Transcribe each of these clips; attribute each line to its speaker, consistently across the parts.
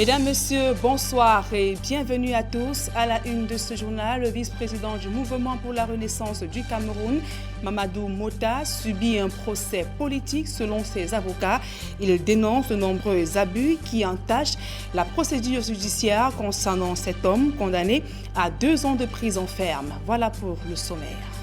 Speaker 1: Mesdames, Messieurs, bonsoir et bienvenue à tous. À la une de ce journal, le vice-président du Mouvement pour la Renaissance du Cameroun, Mamadou Mota, subit un procès politique selon ses avocats. Il dénonce de nombreux abus qui entachent la procédure judiciaire concernant cet homme condamné à 2 ans de prison ferme. Voilà pour le sommaire.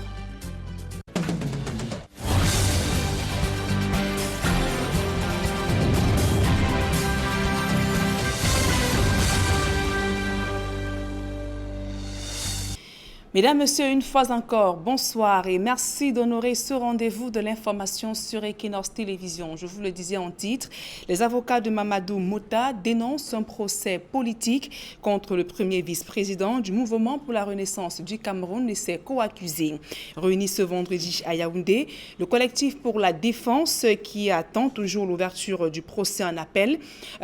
Speaker 1: Mesdames, Messieurs, une fois encore, bonsoir et merci d'honorer ce rendez-vous de l'information sur Equinox Télévision. Je vous le disais en titre, les avocats de Mamadou Mota dénoncent un procès politique contre le premier vice-président du Mouvement pour la Renaissance du Cameroun et ses co-accusés. Réunis ce vendredi à Yaoundé, le collectif pour la défense qui attend toujours l'ouverture du procès en appel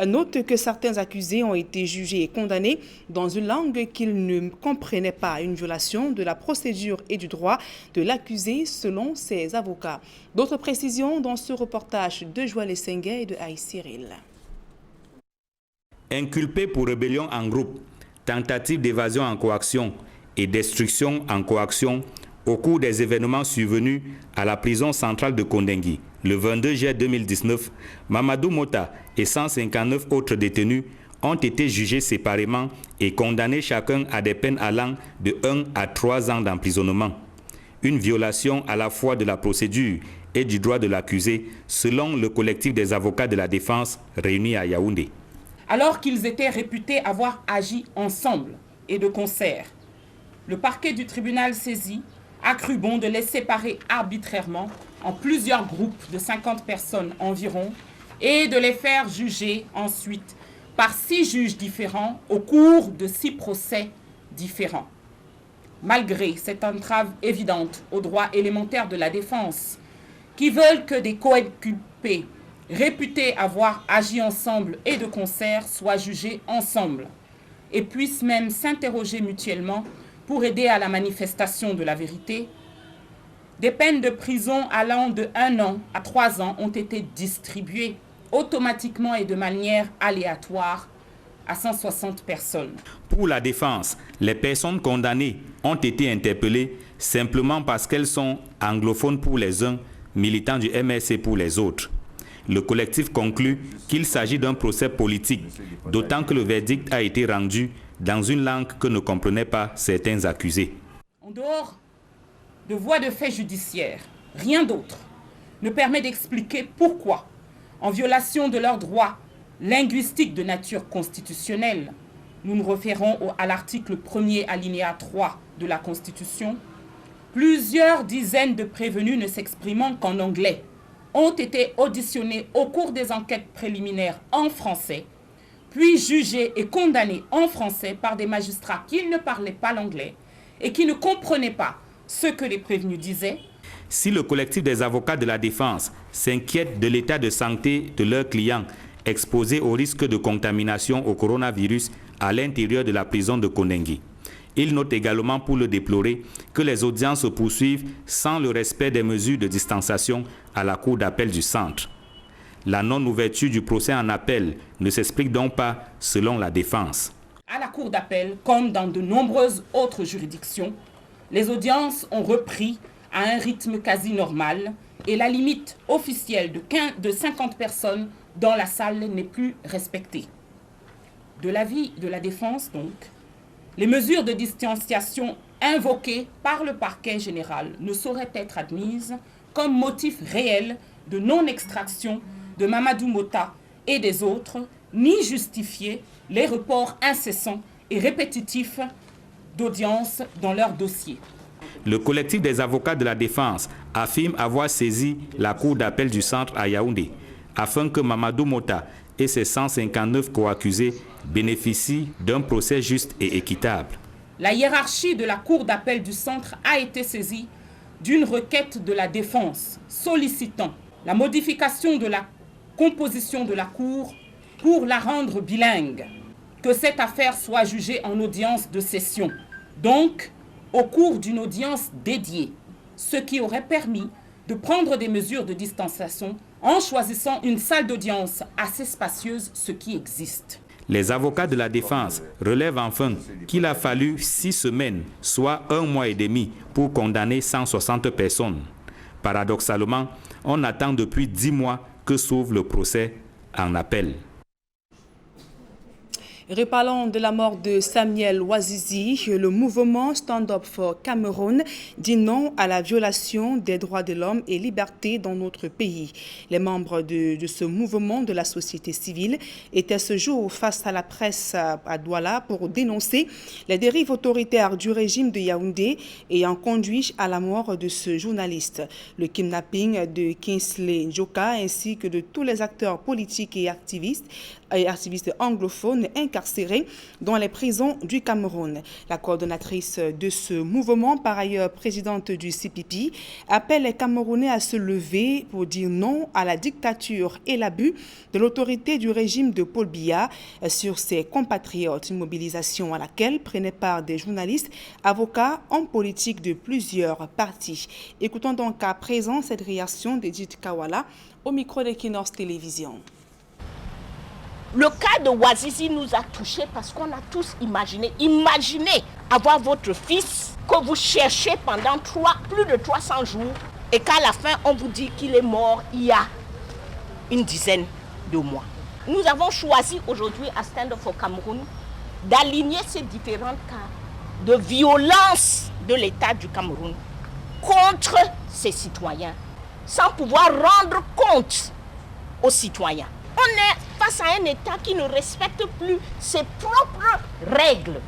Speaker 1: note que certains accusés ont été jugés et condamnés dans une langue qu'ils ne comprenaient pas, une violation de la procédure et du droit de l'accusé selon ses avocats. D'autres précisions dans ce reportage de Joël Essengue et de Aïe Cyril.
Speaker 2: Inculpés pour rébellion en groupe, tentative d'évasion en coaction et destruction en coaction au cours des événements survenus à la prison centrale de Kondengui, le 22 juillet 2019, Mamadou Mota et 159 autres détenus ont été jugés séparément et condamnés chacun à des peines allant de 1 à 3 ans d'emprisonnement. Une violation à la fois de la procédure et du droit de l'accusé, selon le collectif des avocats de la défense réunis à Yaoundé.
Speaker 3: Alors qu'ils étaient réputés avoir agi ensemble et de concert, le parquet du tribunal saisi a cru bon de les séparer arbitrairement en plusieurs groupes de 50 personnes environ et de les faire juger ensuite par 6 juges différents au cours de 6 procès différents. Malgré cette entrave évidente aux droits élémentaires de la défense, qui veulent que des co-inculpés réputés avoir agi ensemble et de concert soient jugés ensemble et puissent même s'interroger mutuellement pour aider à la manifestation de la vérité, des peines de prison allant de 1 an à 3 ans ont été distribuées automatiquement et de manière aléatoire à 160 personnes.
Speaker 2: Pour la défense, les personnes condamnées ont été interpellées simplement parce qu'elles sont anglophones pour les uns, militants du MRC pour les autres. Le collectif conclut qu'il s'agit d'un procès politique, d'autant que le verdict a été rendu dans une langue que ne comprenaient pas certains accusés.
Speaker 3: En dehors de voies de fait judiciaires, rien d'autre ne permet d'expliquer pourquoi, en violation de leurs droits linguistiques de nature constitutionnelle, nous nous référons à l'article 1er alinéa 3 de la Constitution, plusieurs dizaines de prévenus ne s'exprimant qu'en anglais ont été auditionnés au cours des enquêtes préliminaires en français, puis jugés et condamnés en français par des magistrats qui ne parlaient pas l'anglais et qui ne comprenaient pas ce que les prévenus disaient.
Speaker 2: Si le collectif des avocats de la défense s'inquiète de l'état de santé de leurs clients exposés au risque de contamination au coronavirus à l'intérieur de la prison de Kondengui, il note également pour le déplorer que les audiences se poursuivent sans le respect des mesures de distanciation à la cour d'appel du centre. La non-ouverture du procès en appel ne s'explique donc pas selon la défense.
Speaker 3: À la cour d'appel, comme dans de nombreuses autres juridictions, les audiences ont repris à un rythme quasi normal et la limite officielle de 50 personnes dans la salle n'est plus respectée. De l'avis de la défense, donc, les mesures de distanciation invoquées par le parquet général ne sauraient être admises comme motif réel de non-extraction de Mamadou Mota et des autres, ni justifier les reports incessants et répétitifs d'audience dans leur dossier.
Speaker 2: Le collectif des avocats de la défense affirme avoir saisi la cour d'appel du centre à Yaoundé afin que Mamadou Mota et ses 159 co-accusés bénéficient d'un procès juste et équitable.
Speaker 3: La hiérarchie de la cour d'appel du centre a été saisie d'une requête de la défense sollicitant la modification de la composition de la cour pour la rendre bilingue, que cette affaire soit jugée en audience de session, donc au cours d'une audience dédiée, ce qui aurait permis de prendre des mesures de distanciation en choisissant une salle d'audience assez spacieuse, ce qui existe.
Speaker 2: Les avocats de la défense relèvent enfin qu'il a fallu 6 semaines, soit 1 mois et demi, pour condamner 160 personnes. Paradoxalement, on attend depuis 10 mois que s'ouvre le procès en appel.
Speaker 1: Reparlons de la mort de Samuel Ouazizi. Le mouvement Stand Up for Cameroun dit non à la violation des droits de l'homme et libertés dans notre pays. Les membres de ce mouvement de la société civile étaient ce jour face à la presse à Douala pour dénoncer les dérives autoritaires du régime de Yaoundé ayant conduit à la mort de ce journaliste. Le kidnapping de Kingsley Njoka ainsi que de tous les acteurs politiques et activistes anglophones incarcérés dans les prisons du Cameroun. La coordonnatrice de ce mouvement, par ailleurs présidente du CPP, appelle les Camerounais à se lever pour dire non à la dictature et l'abus de l'autorité du régime de Paul Biya sur ses compatriotes. Une mobilisation à laquelle prenaient part des journalistes, avocats, hommes politiques de plusieurs partis. Écoutons donc à présent cette réaction d'Edith Kawala au micro d'Equinorx Télévision.
Speaker 4: Le cas de Ouazizi nous a touchés parce qu'on a tous imaginé. Imaginez avoir votre fils que vous cherchez pendant plus de 300 jours et qu'à la fin, on vous dit qu'il est mort il y a une dizaine de mois. Nous avons choisi aujourd'hui à Stand Up for Cameroun d'aligner ces différents cas de violence de l'État du Cameroun contre ses citoyens sans pouvoir rendre compte aux citoyens. On est face à un État qui ne respecte plus ses propres règles.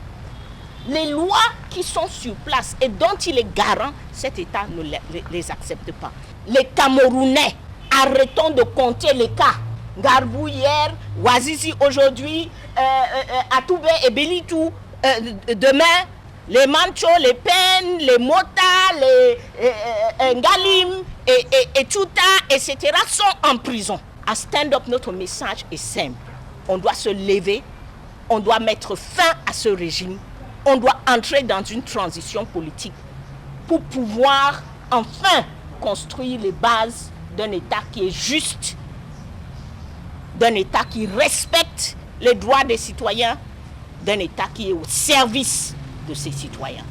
Speaker 4: Les lois qui sont sur place et dont il est garant, cet État ne les accepte pas. Les Camerounais, arrêtons de compter les cas. Garbou hier, Ouazizi aujourd'hui, Atoubé et Belitou demain, les Mancho, les Pen, les Mota, les Ngalim et Tchouta, etc. sont en prison. À Stand Up, notre message est simple. On doit se lever, on doit mettre fin à ce régime, on doit entrer dans une transition politique pour pouvoir enfin construire les bases d'un État qui est juste, d'un État qui respecte les droits des citoyens, d'un État qui est au service de ses citoyens.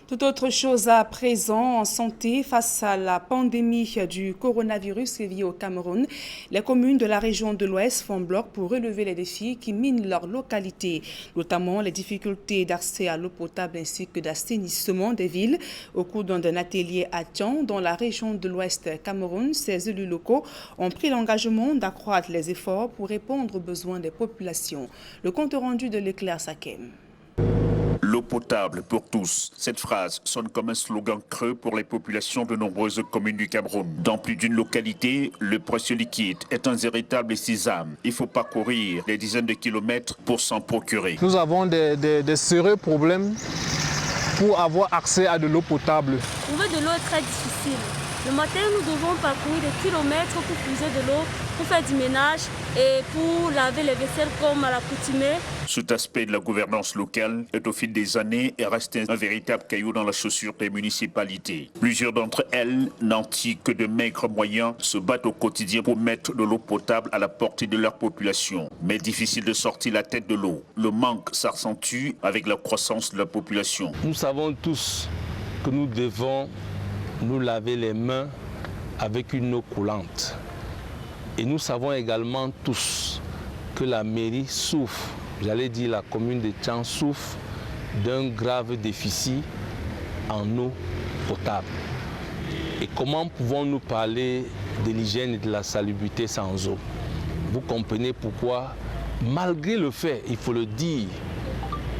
Speaker 1: Tout autre chose à présent en santé, face à la pandémie du coronavirus qui vit au Cameroun, les communes de la région de l'Ouest font bloc pour relever les défis qui minent leur localité, notamment les difficultés d'accès à l'eau potable ainsi que d'assainissement des villes. Au cours d'un atelier à Tian, dans la région de l'Ouest Cameroun, ces élus locaux ont pris l'engagement d'accroître les efforts pour répondre aux besoins des populations. Le compte rendu de l'Éclair Sakem.
Speaker 5: L'eau potable pour tous. Cette phrase sonne comme un slogan creux pour les populations de nombreuses communes du Cameroun. Dans plus d'une localité, le précieux liquide est un véritable sésame. Il faut parcourir des dizaines de kilomètres pour s'en procurer.
Speaker 6: Nous avons des sérieux problèmes pour avoir accès à de l'eau potable.
Speaker 7: Trouver de l'eau est très difficile. Le matin, nous devons parcourir des kilomètres pour puiser de l'eau, pour faire du ménage et pour laver les vaisselles comme à l'accoutumée.
Speaker 5: Cet aspect de la gouvernance locale est au fil des années et reste un véritable caillou dans la chaussure des municipalités. Plusieurs d'entre elles, nantis que de maigres moyens, se battent au quotidien pour mettre de l'eau potable à la portée de leur population. Mais difficile de sortir la tête de l'eau. Le manque s'accentue avec la croissance de la population.
Speaker 8: Nous savons tous que nous devons nous laver les mains avec une eau coulante. Et nous savons également tous que la mairie souffre, j'allais dire la commune de Tian souffre d'un grave déficit en eau potable. Et comment pouvons-nous parler de l'hygiène et de la salubrité sans eau? Vous comprenez pourquoi, malgré le fait, il faut le dire,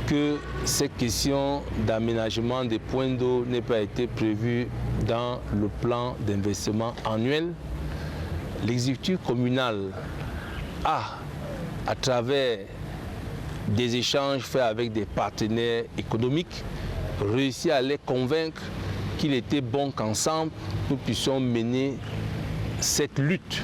Speaker 8: que cette question d'aménagement des points d'eau n'ait pas été prévue dans le plan d'investissement annuel, l'exécutif communal a, à travers des échanges faits avec des partenaires économiques, réussi à les convaincre qu'il était bon qu'ensemble, nous puissions mener cette lutte,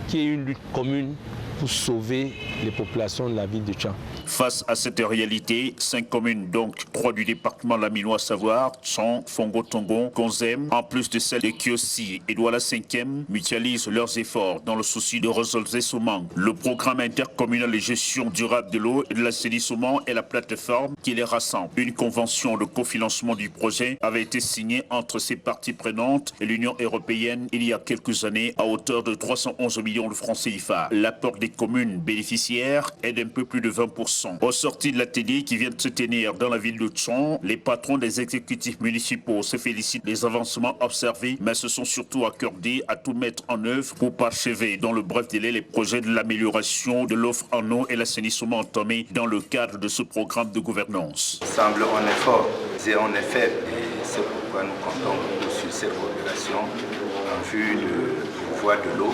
Speaker 8: qui est une lutte commune pour sauver les populations de la ville de Tchang.
Speaker 5: Face à cette réalité, 5 communes, donc 3 du département laminois, savoir Tchang, Fongo, Tongon, Konzem, en plus de celles de Kiossi et Douala 5e, mutualisent leurs efforts dans le souci de résoudre ce manque. Le programme intercommunal de gestion durable de l'eau et de l'assainissement est la plateforme qui les rassemble. Une convention de cofinancement du projet avait été signée entre ces parties prenantes et l'Union européenne il y a quelques années à hauteur de 311 millions de francs CFA. L'apport des communes bénéficiaires est d'un peu plus de 20%. Au sorti de l'atelier qui vient de se tenir dans la ville de Tchang, les patrons des exécutifs municipaux se félicitent des avancements observés, mais se sont surtout accordés à tout mettre en œuvre pour parachever dans le bref délai les projets de l'amélioration de l'offre en eau et l'assainissement entamés dans le cadre de ce programme de gouvernance.
Speaker 9: Semble en effort et en effet, et c'est pourquoi nous comptons beaucoup sur cette coopération en vue du pouvoir de l'eau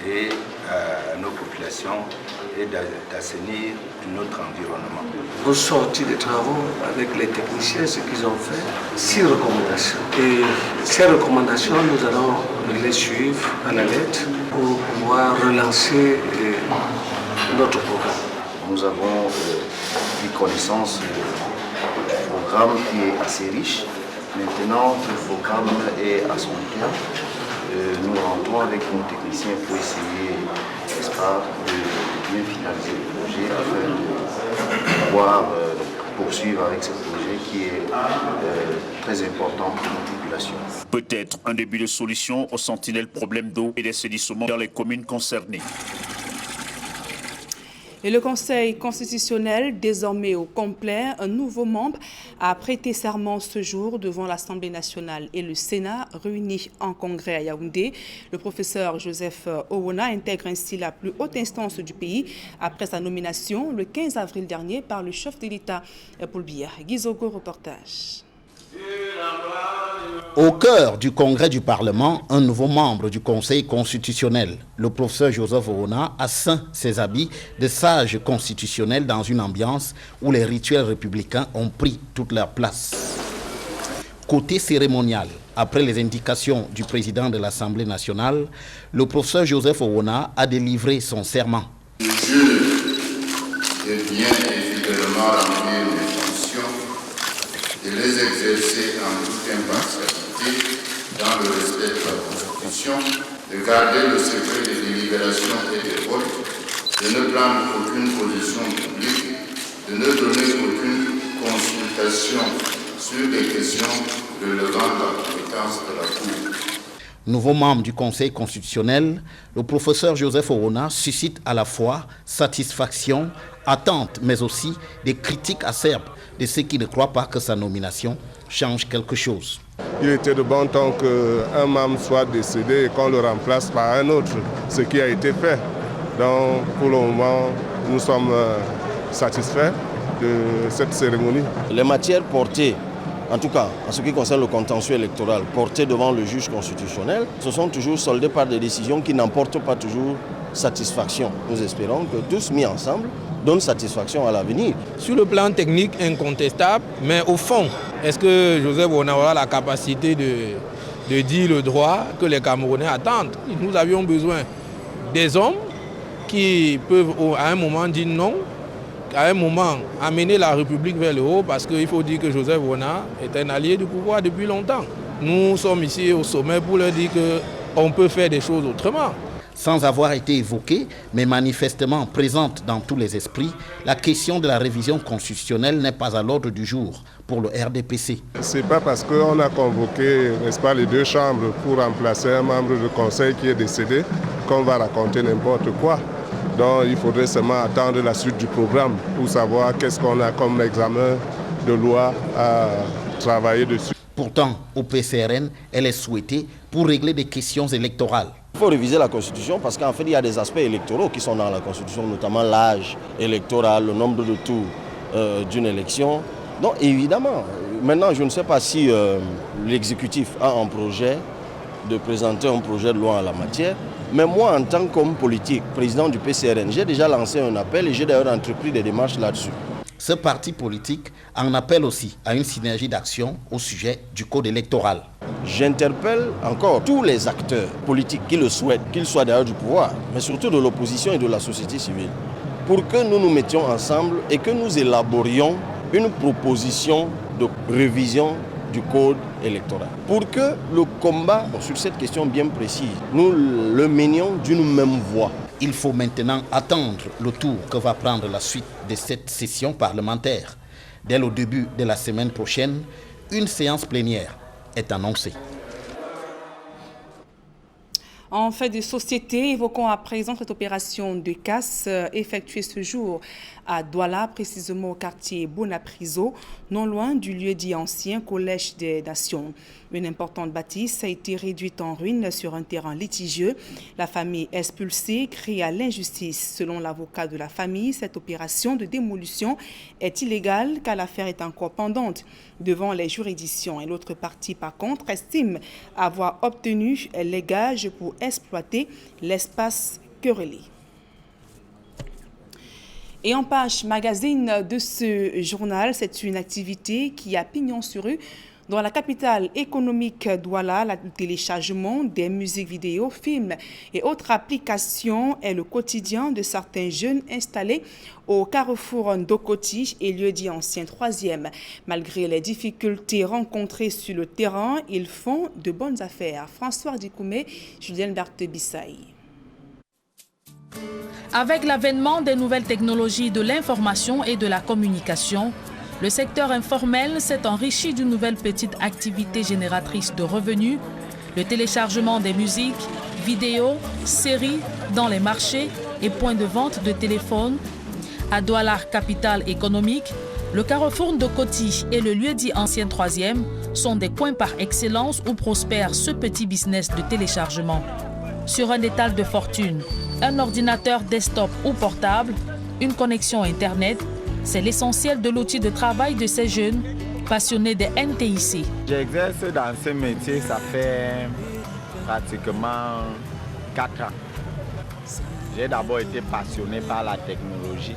Speaker 9: et nos populations et d'assainir notre environnement.
Speaker 10: Au sorti des travaux avec les techniciens, ce qu'ils ont fait, 6 recommandations. Et ces recommandations, nous allons les suivre à la lettre pour pouvoir relancer notre programme.
Speaker 9: Nous avons pris connaissance du programme qui est assez riche. Maintenant, le programme est à son terme. Nous rentrons avec nos techniciens pour essayer, n'est-ce pas, de bien finaliser le projet afin de pouvoir poursuivre avec ce projet qui est très important pour nos populations.
Speaker 5: Peut-être un début de solution au sentinelle problème d'eau et d'assainissement dans les communes concernées.
Speaker 1: Et le Conseil constitutionnel, désormais au complet, un nouveau membre a prêté serment ce jour devant l'Assemblée nationale et le Sénat réunis en congrès à Yaoundé. Le professeur Joseph Owona intègre ainsi la plus haute instance du pays après sa nomination le 15 avril dernier par le chef de l'État, Paul Biya. Guizogo, reportage.
Speaker 11: Au cœur du congrès du Parlement, un nouveau membre du Conseil constitutionnel, le professeur Joseph Owona, a ceint ses habits de sage constitutionnel dans une ambiance où les rituels républicains ont pris toute leur place. Côté cérémonial, après les indications du président de l'Assemblée nationale, le professeur Joseph Owona a délivré son serment.
Speaker 12: Je jure de bien et fidèlement remplir mes fonctions, de les exercer en toute impartialité, dans le respect de la Constitution, de garder le secret des délibérations et des votes, de ne prendre aucune position publique, de ne donner aucune consultation sur des questions relevant de la compétence de la Cour.
Speaker 11: Nouveau membre du Conseil constitutionnel, le professeur Joseph Owona suscite à la fois satisfaction, attente, mais aussi des critiques acerbes de ceux qui ne croient pas que sa nomination change quelque chose.
Speaker 13: Il était de bon temps qu'un membre soit décédé et qu'on le remplace par un autre, ce qui a été fait. Donc pour le moment, nous sommes satisfaits de cette cérémonie.
Speaker 14: Les matières portées, en tout cas en ce qui concerne le contentieux électoral, portées devant le juge constitutionnel, se sont toujours soldées par des décisions qui n'emportent pas toujours satisfaction. Nous espérons que tous mis ensemble donnent satisfaction à l'avenir.
Speaker 15: Sur le plan technique, incontestable, mais au fond, est-ce que Joseph Owona aura la capacité de dire le droit que les Camerounais attendent? Nous avions besoin des hommes qui peuvent à un moment dire non, à un moment amener la République vers le haut, parce qu'il faut dire que Joseph Owona est un allié du pouvoir depuis longtemps. Nous sommes ici au sommet pour leur dire qu'on peut faire des choses autrement.
Speaker 11: Sans avoir été évoquée, mais manifestement présente dans tous les esprits, la question de la révision constitutionnelle n'est pas à l'ordre du jour pour le RDPC.
Speaker 13: Ce n'est pas parce qu'on a convoqué, n'est-ce pas, les deux chambres pour remplacer un membre du Conseil qui est décédé qu'on va raconter n'importe quoi. Donc il faudrait seulement attendre la suite du programme pour savoir qu'est-ce qu'on a comme examen de loi à travailler dessus.
Speaker 11: Pourtant, au PCRN, elle est souhaitée pour régler des questions électorales.
Speaker 14: Il faut réviser la Constitution parce qu'en fait, il y a des aspects électoraux qui sont dans la Constitution, notamment l'âge électoral, le nombre de tours d'une élection. Donc évidemment, maintenant je ne sais pas si l'exécutif a un projet de présenter un projet de loi en la matière, mais moi en tant qu'homme politique, président du PCRN, j'ai déjà lancé un appel et j'ai d'ailleurs entrepris des démarches là-dessus.
Speaker 11: Ce parti politique en appelle aussi à une synergie d'action au sujet du code électoral.
Speaker 14: J'interpelle encore tous les acteurs politiques qui le souhaitent, qu'ils soient d'ailleurs du pouvoir, mais surtout de l'opposition et de la société civile, pour que nous nous mettions ensemble et que nous élaborions une proposition de révision du code électoral. Pour que le combat sur cette question bien précise, nous le menions d'une même voix.
Speaker 11: Il faut maintenant attendre le tour que va prendre la suite de cette session parlementaire. Dès le début de la semaine prochaine, une séance plénière est annoncée.
Speaker 1: En fait de société, évoquons à présent cette opération de casse effectuée ce jour à Douala, précisément au quartier Bonapriso, non loin du lieu-dit ancien Collège des Nations. Une importante bâtisse a été réduite en ruine sur un terrain litigieux. La famille expulsée crie à l'injustice. Selon l'avocat de la famille, cette opération de démolition est illégale car l'affaire est encore pendante devant les juridictions. Et l'autre partie, par contre, estime avoir obtenu les gages pour exploiter l'espace querellé. Et en page magazine de ce journal, c'est une activité qui a pignon sur rue dans la capitale économique Douala. Le téléchargement des musiques vidéo, films et autres applications est le quotidien de certains jeunes installés au carrefour d'Okoti et lieu-dit ancien 3e. Malgré les difficultés rencontrées sur le terrain, ils font de bonnes affaires. François Dikoumé, Julien Berthe-Bissaï.
Speaker 16: Avec l'avènement des nouvelles technologies de l'information et de la communication, le secteur informel s'est enrichi d'une nouvelle petite activité génératrice de revenus, le téléchargement des musiques, vidéos, séries dans les marchés et points de vente de téléphones. À Douala, capitale économique, le carrefour d'Okoti et le lieu-dit ancien 3e sont des coins par excellence où prospère ce petit business de téléchargement. Sur un étal de fortune, un ordinateur desktop ou portable, une connexion Internet, c'est l'essentiel de l'outil de travail de ces jeunes passionnés des NTIC.
Speaker 17: J'exerce dans ce métier, ça fait pratiquement 4 ans. J'ai d'abord été passionné par la technologie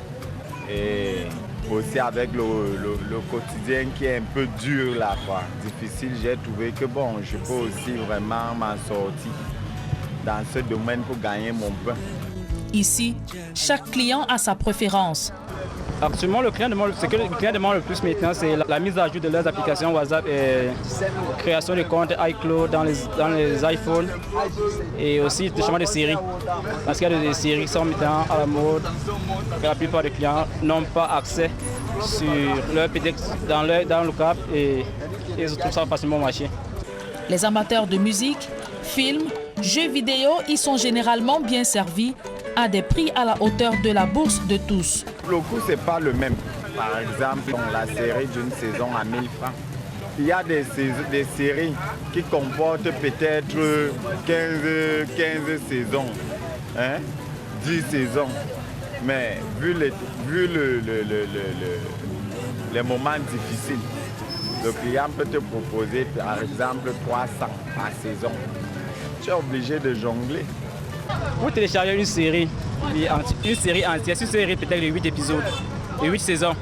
Speaker 17: et aussi avec le quotidien qui est un peu dur là, difficile. J'ai trouvé que bon, je peux aussi vraiment m'en sortir dans ce domaine pour gagner mon pain.
Speaker 16: Ici, chaque client a sa préférence.
Speaker 18: Actuellement, ce que le client demande le plus maintenant, c'est la mise à jour de leurs applications WhatsApp et création de comptes iCloud dans les iPhones et aussi le changement de séries. Parce qu'il y a des séries qui sont maintenant à la mode et la plupart des clients n'ont pas accès sur leur PDX dans le câble et ils trouvent ça facilement marché.
Speaker 16: Les amateurs de musique, films, jeux vidéo y sont généralement bien servis à des prix à la hauteur de la bourse de tous.
Speaker 17: Le coût, ce n'est pas le même. Par exemple, la série d'une saison à 1000 francs. Il y a des séries qui comportent peut-être 15 saisons, 10 saisons. Mais vu les moments difficiles, le client peut te proposer par exemple 300 par saison. Tu es obligé de jongler.
Speaker 18: Pour télécharger une série entière, une série peut-être de 8 épisodes, de 8 saisons.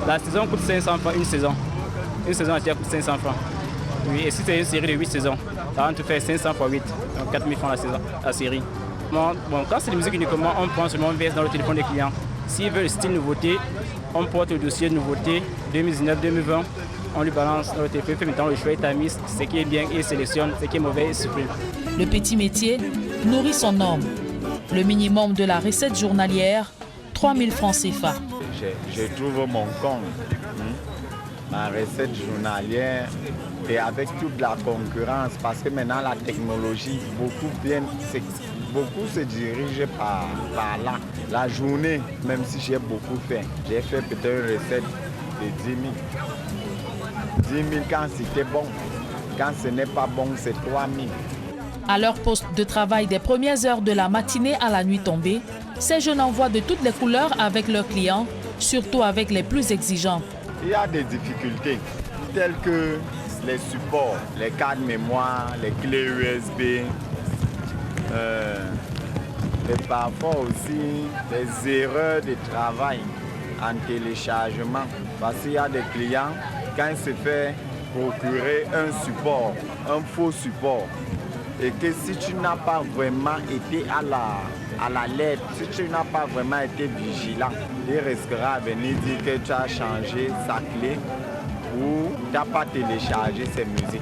Speaker 18: La saison coûte 500 francs, une saison. Une saison entière coûte 500 francs. Oui, et si c'est une série de 8 saisons, ça va te faire 500 fois 8, donc 4000 francs la série. Bon, quand c'est de musique uniquement, on prend seulement VS dans le téléphone des clients. S'ils veulent le style nouveauté, on porte le dossier de nouveauté 2019-2020. On lui balance dans le téléphone, fait maintenant le choix étamiste, ce qui est bien, il sélectionne, ce qui est mauvais, il supprime.
Speaker 16: Le petit métier nourrit son homme. Le minimum de la recette journalière, 3000 francs CFA.
Speaker 17: Je trouve mon compte, ma recette journalière et avec toute la concurrence, parce que maintenant la technologie, beaucoup se dirigent par là. La journée, même si j'ai beaucoup fait, j'ai fait peut-être une recette de 10 000. 10 000 quand c'était bon, quand ce n'est pas bon, c'est 3 000.
Speaker 16: À leur poste de travail des premières heures de la matinée à la nuit tombée, ces jeunes envoient de toutes les couleurs avec leurs clients, surtout avec les plus exigeants.
Speaker 17: Il y a des difficultés, telles que les supports, les cartes mémoire, les clés USB, et parfois aussi des erreurs de travail en téléchargement. Parce qu'il y a des clients, quand il se fait procurer un support, un faux support, et que si tu n'as pas vraiment été à la lettre, si tu n'as pas vraiment été vigilant, il risquera de venir dire que tu as changé sa clé ou tu n'as pas téléchargé ses musiques.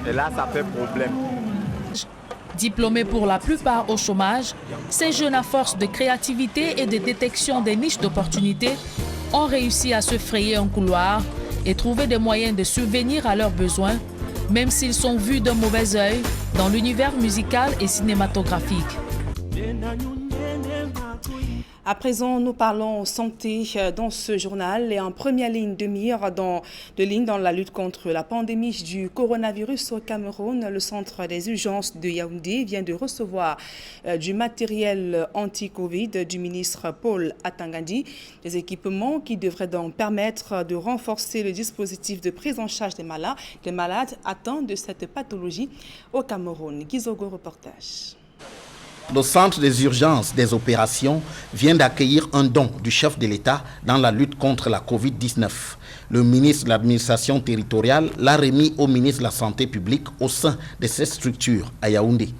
Speaker 17: Et là, ça fait problème.
Speaker 16: Diplômés pour la plupart au chômage, ces jeunes à force de créativité et de détection des niches d'opportunités ont réussi à se frayer un couloir et trouver des moyens de subvenir à leurs besoins, même s'ils sont vus d'un mauvais œil dans l'univers musical et cinématographique.
Speaker 1: À présent, nous parlons santé dans ce journal et en première ligne de mire dans la lutte contre la pandémie du coronavirus au Cameroun. Le centre des urgences de Yaoundé vient de recevoir du matériel anti-Covid du ministre Paul Atangandi, des équipements qui devraient donc permettre de renforcer le dispositif de prise en charge des malades atteints de cette pathologie au Cameroun. Gizogo, reportage.
Speaker 11: Le centre des urgences des opérations vient d'accueillir un don du chef de l'État dans la lutte contre la Covid-19. Le ministre de l'administration territoriale l'a remis au ministre de la Santé publique au sein de cette structure à Yaoundé.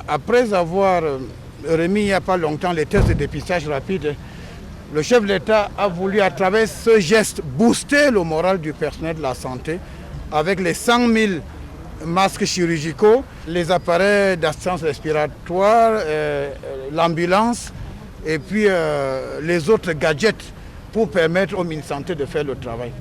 Speaker 19: Après avoir remis il n'y a pas longtemps les tests de dépistage rapide, le chef de l'État a voulu à travers ce geste booster le moral du personnel de la santé avec les 100 000 masques chirurgicaux, les appareils d'assistance respiratoire, l'ambulance et puis les autres gadgets pour permettre au ministère de la Santé de faire le travail.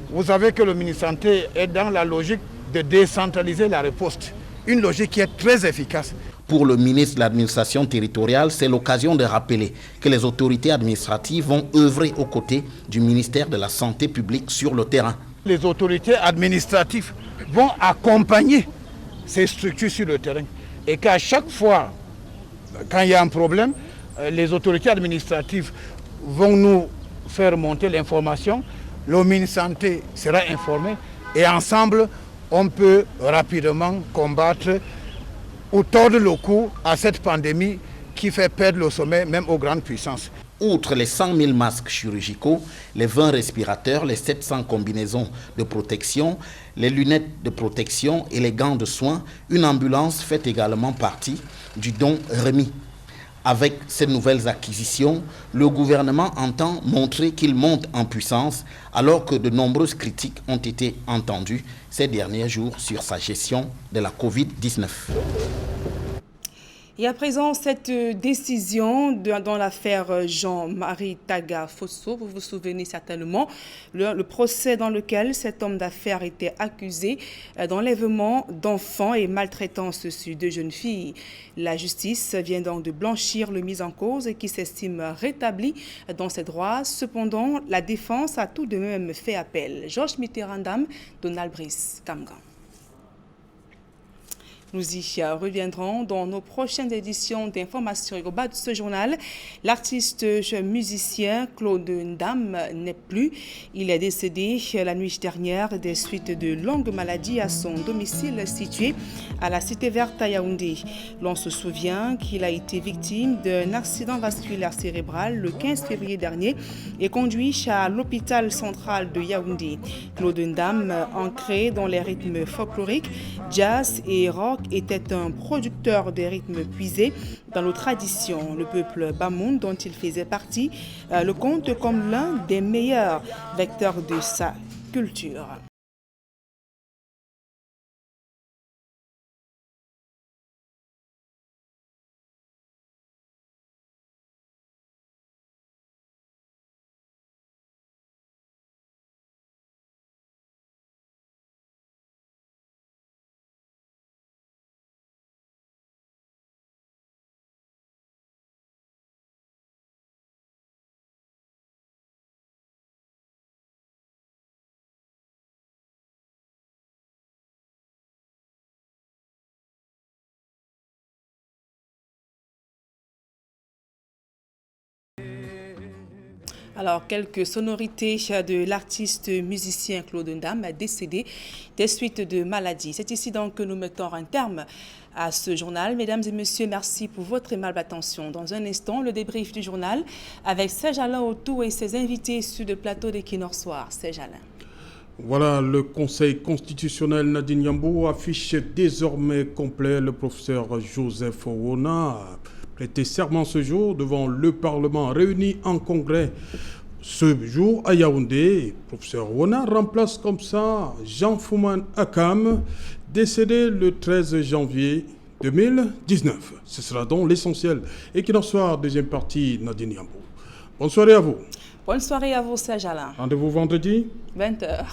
Speaker 19: Vous savez que le ministère de la Santé est dans la logique de décentraliser la riposte, une logique qui est très efficace.
Speaker 11: Pour le ministre de l'administration territoriale, c'est l'occasion de rappeler que les autorités administratives vont œuvrer aux côtés du ministère de la Santé publique sur le terrain.
Speaker 19: Les autorités administratives vont accompagner ces structures sur le terrain. Et qu'à chaque fois, quand il y a un problème, les autorités administratives vont nous faire monter l'information, le ministre de la Santé sera informé et ensemble, on peut rapidement combattre ou tordre le cou à cette pandémie qui fait perdre le sommeil même aux grandes puissances.
Speaker 11: Outre les 100 000 masques chirurgicaux, les 20 respirateurs, les 700 combinaisons de protection, les lunettes de protection et les gants de soins, une ambulance fait également partie du don remis. Avec ces nouvelles acquisitions, le gouvernement entend montrer qu'il monte en puissance alors que de nombreuses critiques ont été entendues ces derniers jours sur sa gestion de la Covid-19.
Speaker 1: Et à présent, cette décision dans l'affaire Jean-Marie Taga Fosso, vous vous souvenez certainement, le procès dans lequel cet homme d'affaires était accusé d'enlèvement d'enfants et maltraitance sur 2 jeunes filles. La justice vient donc de blanchir le mis en cause qui s'estime rétabli dans ses droits. Cependant, la défense a tout de même fait appel. Georges Mitterrandam, Donald Brice, Kamgan. Nous y reviendrons dans nos prochaines éditions d'information. Au bas de ce journal, l'artiste musicien Claude Ndam n'est plus. Il est décédé la nuit dernière des suites de longues maladies à son domicile situé à la Cité Verte à Yaoundé. L'on se souvient qu'il a été victime d'un accident vasculaire cérébral le 15 février dernier et conduit à l'hôpital central de Yaoundé. Claude Ndam, ancré dans les rythmes folkloriques, jazz et rock, était un producteur de rythmes puisés dans nos traditions. Le peuple Bamoun, dont il faisait partie, le compte comme l'un des meilleurs vecteurs de sa culture. Alors, quelques sonorités de l'artiste musicien Claude Ndam, décédé des suites de maladies. C'est ici donc que nous mettons un terme à ce journal. Mesdames et messieurs, merci pour votre aimable attention. Dans un instant, le débrief du journal avec Serge Alain Autou et ses invités sur le plateau d'Equinox Soir. Serge Alain.
Speaker 20: Voilà, le Conseil constitutionnel Nadine Yambou affiche désormais complet. Le professeur Joseph Owona a prêté serment ce jour devant le Parlement réuni en congrès. Ce jour, à Yaoundé, le professeur Owona remplace comme ça Jean Fouman Akam, décédé le 13 janvier 2019. Ce sera donc l'essentiel. Equinox Soir, deuxième partie, Nadine Yambou. Bonne soirée à vous.
Speaker 1: Bonne soirée à vous, Serge Alain.
Speaker 20: Rendez-vous vendredi
Speaker 1: 20h.